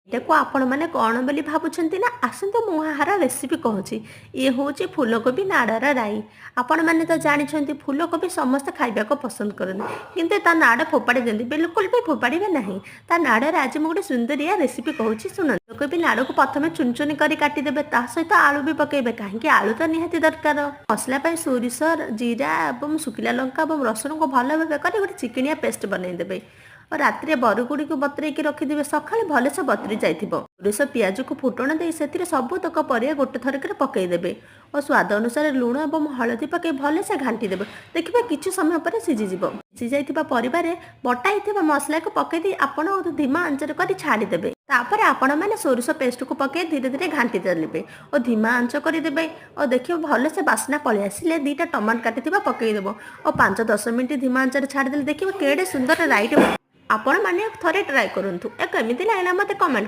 ଏଟାକୁ ଆପଣମାନେ କ'ଣ ବୋଲି ଭାବୁଛନ୍ତି ନା ଆସନ୍ତୁ ମୁଁ ଏହାର ରେସିପି କହୁଛି। ଇଏ ହେଉଛି ଫୁଲକୋବି ନାଡ଼ର ରାଇ। ଆପଣମାନେ ତ ଜାଣିଛନ୍ତି ଫୁଲକୋବି ସମସ୍ତେ ଖାଇବାକୁ ପସନ୍ଦ କରନ୍ତି, କିନ୍ତୁ ତା ନାଡ଼ ଫୋପାଡ଼ି ଦିଅନ୍ତି। ବିଲକୁଲ ବି ଫୋପାଡ଼ିବେ ନାହିଁ। ତା ନାଡ଼ରେ ଆଜି ମୁଁ ଗୋଟେ ସୁନ୍ଦରିଆ ରେସିପି କହୁଛି ଶୁଣନ୍ତୁ। ଫୁଲକୋବି ନାଡ଼କୁ ପ୍ରଥମେ ଚୁନ ଚୁନି କରି କାଟିଦେବେ, ତା ସହିତ ଆଳୁ ବି ପକାଇବେ, କାହିଁକି ଆଳୁ ତ ନିହାତି ଦରକାର। ମସଲା ପାଇଁ ସୋରିଷ, ଜିରା ଏବଂ ଶୁଖିଲା ଲଙ୍କା ଏବଂ ରସୁଣକୁ ଭଲ ଭାବେ କରି ଗୋଟେ ଚିକିଣିଆ ପେଷ୍ଟ ବନେଇଦେବେ। ରାତିରେ ବରୁଗୁଡ଼ିକୁ ବତୁରେଇକି ରଖିଦେବେ, ସକାଳେ ଭଲସେ ବତୁରି ଯାଇଥିବ। ସୋରିଷ ପିଆଜକୁ ଫୁଟଣ ଦେଇ ସେଥିରେ ସବୁତକ ପରିବା ଗୋଟେ ଥରକରେ ପକାଇଦେବେ ଓ ସ୍ୱାଦ ଅନୁସାରେ ଲୁଣ ଏବଂ ହଳଦୀ ପକାଇ ଭଲସେ ଘାଣ୍ଟିଦେବେ। ଦେଖିବେ କିଛି ସମୟ ପରେ ସିଝିଯିବ। ସିଝିଯାଇଥିବା ପରିବାରେ ବଟା ହେଇଥିବା ମସଲାକୁ ପକାଇ ଦେଇ ଆପଣ ଧିମା ଆଞ୍ଚରେ କରି ଛାଡ଼ିଦେବେ। ତାପରେ ଆପଣମାନେ ସୋରିଷ ପେଷ୍ଟକୁ ପକାଇ ଧୀରେ ଧୀରେ ଘାଣ୍ଟି ଚାଲିବେ ଓ ଧିମା ଆଞ୍ଚ କରିଦେବେ ଓ ଦେଖିବେ ଭଲସେ ବାସ୍ନା ପଳେଇ ଆସିଲେ ଦୁଇଟା ଟମାଟୋ କାଟିଥିବା ପକାଇଦେବ ଓ 5-10 ମିନିଟ୍ ଧିମା ଆଞ୍ଚରେ ଛାଡ଼ିଦେଲେ ଦେଖିବେ କେଡ଼େ ସୁନ୍ଦର ରାଇଟ୍। ଆପଣମାନେ ଥରେ ଟ୍ରାଏ କରନ୍ତୁ। କେମିତି ଲାଗିଲା ମୋତେ କମେଣ୍ଟ କରନ୍ତୁ।